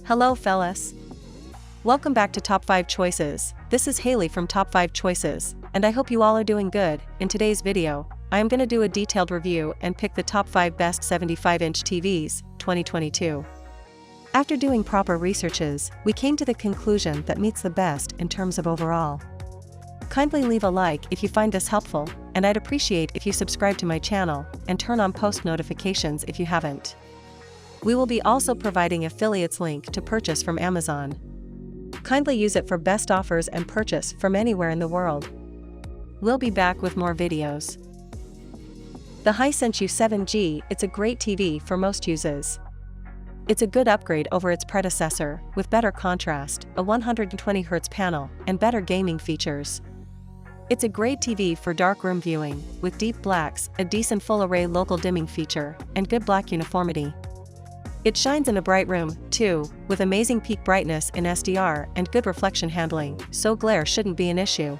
Hello fellas. Welcome back to Top 5 Choices. This is Haley from Top 5 Choices, and I hope you all are doing good. In today's video, I am going to do a detailed review and pick the top 5 best 75-inch TVs, 2022. After doing proper researches, we came to the conclusion that meets the best in terms of overall. Kindly leave a like if you find this helpful, and I'd appreciate if you subscribe to my channel and turn on post notifications if you haven't. We will be also providing affiliates link to purchase from Amazon. Kindly use it for best offers and purchase from anywhere in the world. We'll be back with more videos. The Hisense U7G, it's a great TV for most uses. It's a good upgrade over its predecessor, with better contrast, a 120Hz panel, and better gaming features. It's a great TV for darkroom viewing, with deep blacks, a decent full-array local dimming feature, and good black uniformity. It shines in a bright room, too, with amazing peak brightness in SDR and good reflection handling, so glare shouldn't be an issue.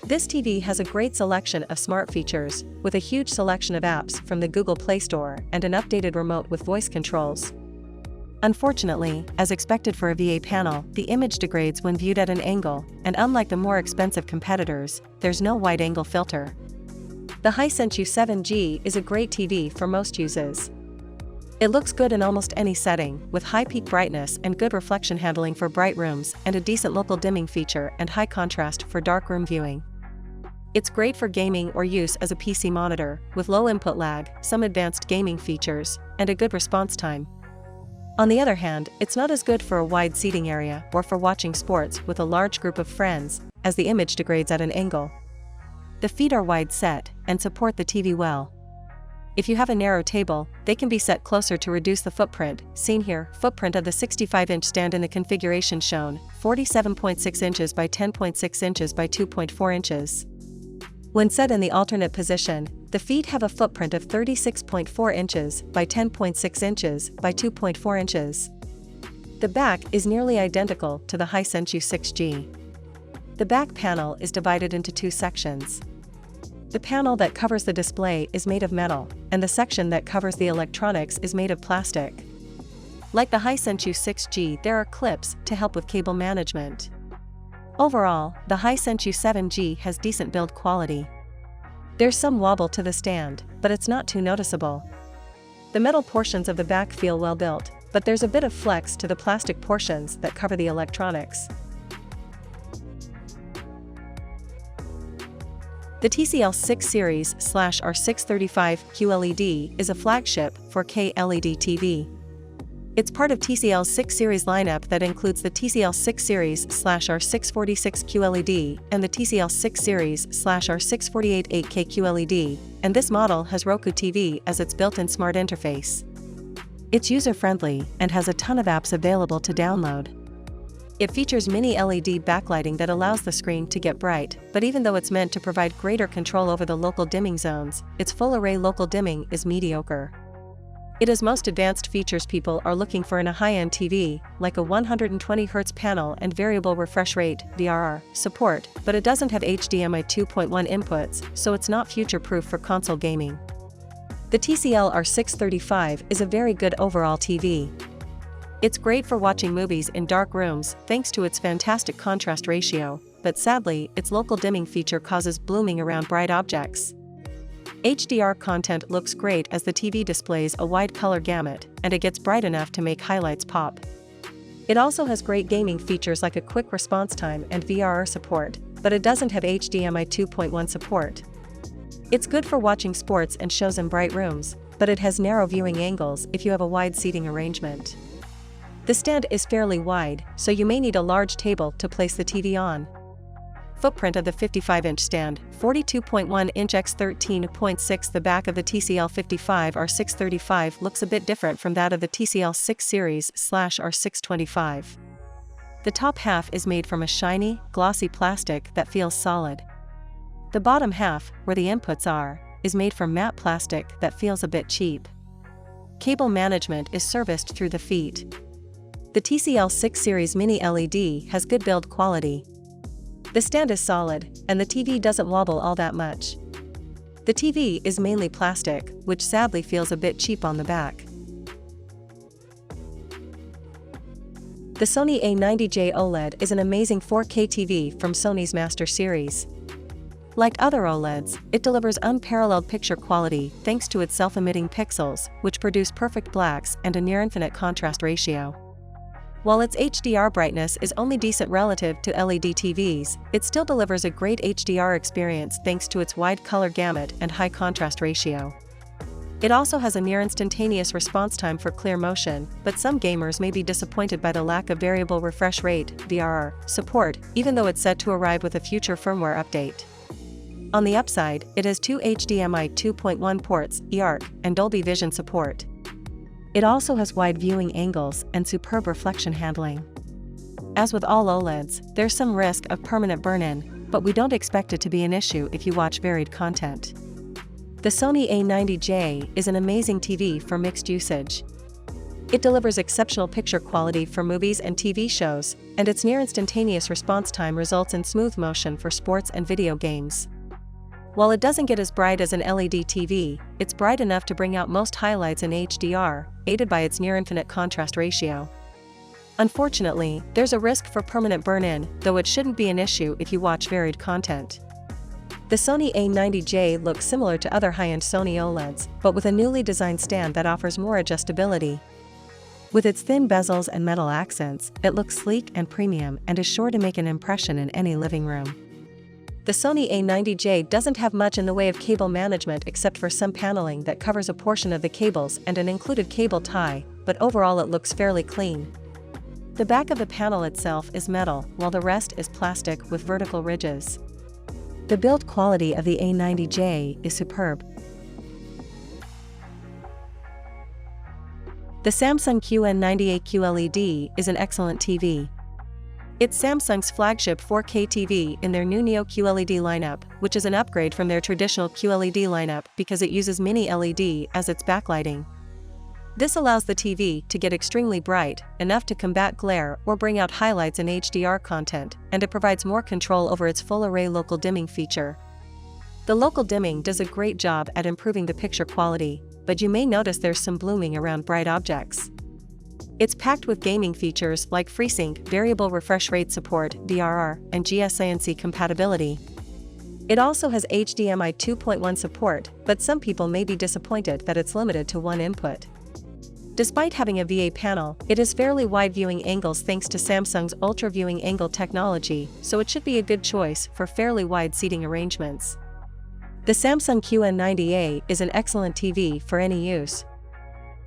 This TV has a great selection of smart features, with a huge selection of apps from the Google Play Store and an updated remote with voice controls. Unfortunately, as expected for a VA panel, the image degrades when viewed at an angle, and unlike the more expensive competitors, there's no wide-angle filter. The Hisense U7G is a great TV for most uses. It looks good in almost any setting, with high peak brightness and good reflection handling for bright rooms and a decent local dimming feature and high contrast for darkroom viewing. It's great for gaming or use as a PC monitor, with low input lag, some advanced gaming features, and a good response time. On the other hand, it's not as good for a wide seating area or for watching sports with a large group of friends, as the image degrades at an angle. The feet are wide set and support the TV well. If you have a narrow table, they can be set closer to reduce the footprint, seen here, footprint of the 65-inch stand in the configuration shown, 47.6 inches by 10.6 inches by 2.4 inches. When set in the alternate position, the feet have a footprint of 36.4 inches by 10.6 inches by 2.4 inches. The back is nearly identical to the Hisense U6G. The back panel is divided into two sections. The panel that covers the display is made of metal, and the section that covers the electronics is made of plastic. Like the Hisense U6G, there are clips to help with cable management. Overall, the Hisense U7G has decent build quality. There's some wobble to the stand, but it's not too noticeable. The metal portions of the back feel well built, but there's a bit of flex to the plastic portions that cover the electronics. The TCL 6 Series/R635 QLED is a flagship 4K LED TV. It's part of TCL's 6 Series lineup that includes the TCL 6 Series/R646 QLED and the TCL 6 Series/R648 8K QLED, and this model has Roku TV as its built-in smart interface. It's user-friendly and has a ton of apps available to download. It features mini LED backlighting that allows the screen to get bright, but even though it's meant to provide greater control over the local dimming zones, its full-array local dimming is mediocre. It has most advanced features people are looking for in a high-end TV, like a 120Hz panel and variable refresh rate (VRR) support, but it doesn't have HDMI 2.1 inputs, so it's not future-proof for console gaming. The TCL R635 is a very good overall TV. It's great for watching movies in dark rooms thanks to its fantastic contrast ratio, but sadly, its local dimming feature causes blooming around bright objects. HDR content looks great as the TV displays a wide color gamut, and it gets bright enough to make highlights pop. It also has great gaming features like a quick response time and VRR support, but it doesn't have HDMI 2.1 support. It's good for watching sports and shows in bright rooms, but it has narrow viewing angles if you have a wide seating arrangement. The stand is fairly wide, so you may need a large table to place the TV on. Footprint of the 55-inch stand, 42.1 inch x 13.6. The back of the TCL 55 R635 looks a bit different from that of the TCL 6 Series/R625. The top half is made from a shiny, glossy plastic that feels solid. The bottom half, where the inputs are, is made from matte plastic that feels a bit cheap. Cable management is serviced through the feet. The TCL 6 Series Mini LED has good build quality. The stand is solid, and the TV doesn't wobble all that much. The TV is mainly plastic, which sadly feels a bit cheap on the back. The Sony A90J OLED is an amazing 4K TV from Sony's Master Series. Like other OLEDs, it delivers unparalleled picture quality thanks to its self-emitting pixels, which produce perfect blacks and a near-infinite contrast ratio. While its HDR brightness is only decent relative to LED TVs, it still delivers a great HDR experience thanks to its wide color gamut and high contrast ratio. It also has a near-instantaneous response time for clear motion, but some gamers may be disappointed by the lack of variable refresh rate (VRR) support, even though it's set to arrive with a future firmware update. On the upside, it has two HDMI 2.1 ports, eARC, and Dolby Vision support. It also has wide viewing angles and superb reflection handling. As with all OLEDs, there's some risk of permanent burn-in, but we don't expect it to be an issue if you watch varied content. The Sony A90J is an amazing TV for mixed usage. It delivers exceptional picture quality for movies and TV shows, and its near-instantaneous response time results in smooth motion for sports and video games. While it doesn't get as bright as an LED TV, it's bright enough to bring out most highlights in HDR, aided by its near-infinite contrast ratio. Unfortunately, there's a risk for permanent burn-in, though it shouldn't be an issue if you watch varied content. The Sony A90J looks similar to other high-end Sony OLEDs, but with a newly designed stand that offers more adjustability. With its thin bezels and metal accents, it looks sleek and premium and is sure to make an impression in any living room. The Sony A90J doesn't have much in the way of cable management except for some paneling that covers a portion of the cables and an included cable tie, but overall it looks fairly clean. The back of the panel itself is metal, while the rest is plastic with vertical ridges. The build quality of the A90J is superb. The Samsung QN98 QLED is an excellent TV. It's Samsung's flagship 4K TV in their new Neo QLED lineup, which is an upgrade from their traditional QLED lineup because it uses Mini LED as its backlighting. This allows the TV to get extremely bright, enough to combat glare or bring out highlights in HDR content, and it provides more control over its full-array local dimming feature. The local dimming does a great job at improving the picture quality, but you may notice there's some blooming around bright objects. It's packed with gaming features like FreeSync, variable refresh rate support, VRR, and GSANC compatibility. It also has HDMI 2.1 support, but some people may be disappointed that it's limited to one input. Despite having a VA panel, it has fairly wide viewing angles thanks to Samsung's Ultra Viewing Angle technology, so it should be a good choice for fairly wide seating arrangements. The Samsung QN90A is an excellent TV for any use.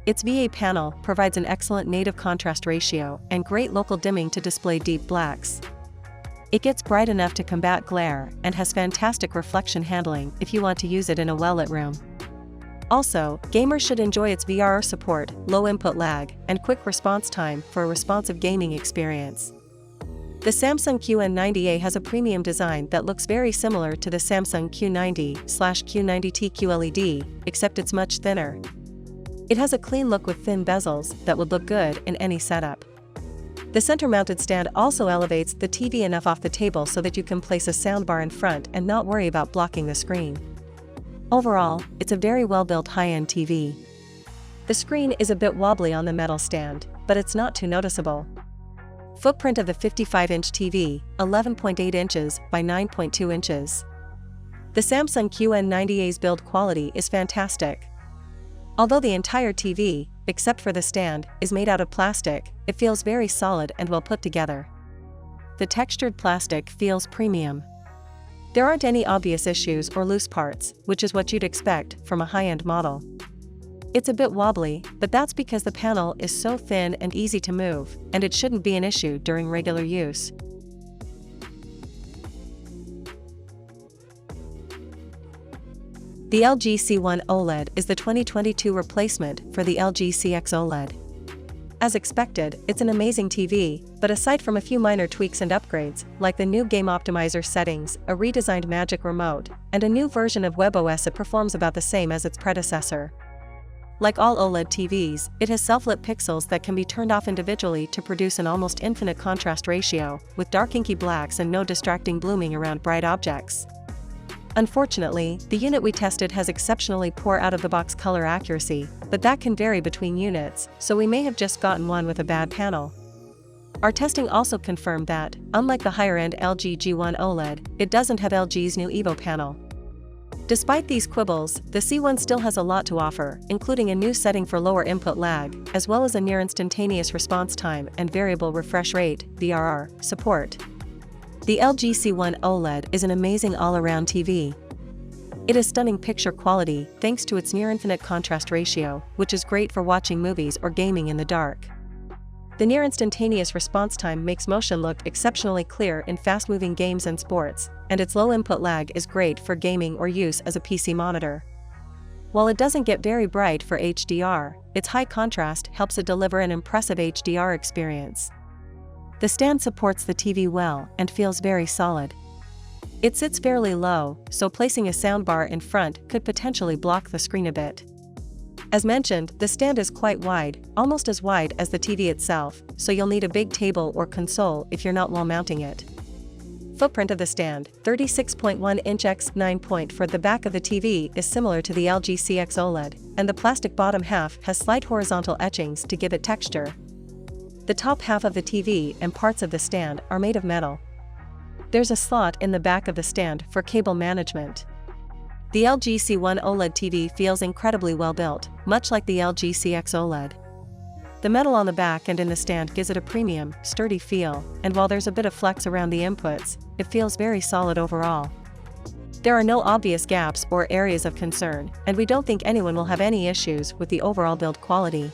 Its VA panel provides an excellent native contrast ratio and great local dimming to display deep blacks. It gets bright enough to combat glare and has fantastic reflection handling if you want to use it in a well-lit room. Also, gamers should enjoy its VRR support, low input lag, and quick response time for a responsive gaming experience. The Samsung QN90A has a premium design that looks very similar to the Samsung Q90/Q90T QLED, except it's much thinner. It has a clean look with thin bezels that would look good in any setup. The center-mounted stand also elevates the TV enough off the table so that you can place a soundbar in front and not worry about blocking the screen. Overall, it's a very well-built high-end TV. The screen is a bit wobbly on the metal stand, but it's not too noticeable. Footprint of the 55-inch TV, 11.8 inches by 9.2 inches. The Samsung QN90A's build quality is fantastic. Although the entire TV, except for the stand, is made out of plastic, it feels very solid and well put together. The textured plastic feels premium. There aren't any obvious issues or loose parts, which is what you'd expect from a high-end model. It's a bit wobbly, but that's because the panel is so thin and easy to move, and it shouldn't be an issue during regular use. The LG C1 OLED is the 2022 replacement for the LG CX OLED. As expected, it's an amazing TV, but aside from a few minor tweaks and upgrades, like the new Game Optimizer settings, a redesigned Magic Remote, and a new version of WebOS, it performs about the same as its predecessor. Like all OLED TVs, it has self-lit pixels that can be turned off individually to produce an almost infinite contrast ratio, with dark inky blacks and no distracting blooming around bright objects. Unfortunately, the unit we tested has exceptionally poor out-of-the-box color accuracy, but that can vary between units, so we may have just gotten one with a bad panel. Our testing also confirmed that, unlike the higher-end LG G1 OLED, it doesn't have LG's new Evo panel. Despite these quibbles, the C1 still has a lot to offer, including a new setting for lower input lag, as well as a near-instantaneous response time and variable refresh rate (VRR) support. The LG C1 OLED is an amazing all-around TV. It has stunning picture quality thanks to its near-infinite contrast ratio, which is great for watching movies or gaming in the dark. The near-instantaneous response time makes motion look exceptionally clear in fast-moving games and sports, and its low input lag is great for gaming or use as a PC monitor. While it doesn't get very bright for HDR, its high contrast helps it deliver an impressive HDR experience. The stand supports the TV well and feels very solid. It sits fairly low, so placing a soundbar in front could potentially block the screen a bit. As mentioned, the stand is quite wide, almost as wide as the TV itself, so you'll need a big table or console if you're not wall mounting it. Footprint of the stand, 36.1-inch x 9 for the back of the TV is similar to the LG CX OLED, and the plastic bottom half has slight horizontal etchings to give it texture. The top half of the TV and parts of the stand are made of metal. There's a slot in the back of the stand for cable management. The LG C1 OLED TV feels incredibly well built, much like the LG CX OLED. The metal on the back and in the stand gives it a premium, sturdy feel, and while there's a bit of flex around the inputs, it feels very solid overall. There are no obvious gaps or areas of concern, and we don't think anyone will have any issues with the overall build quality.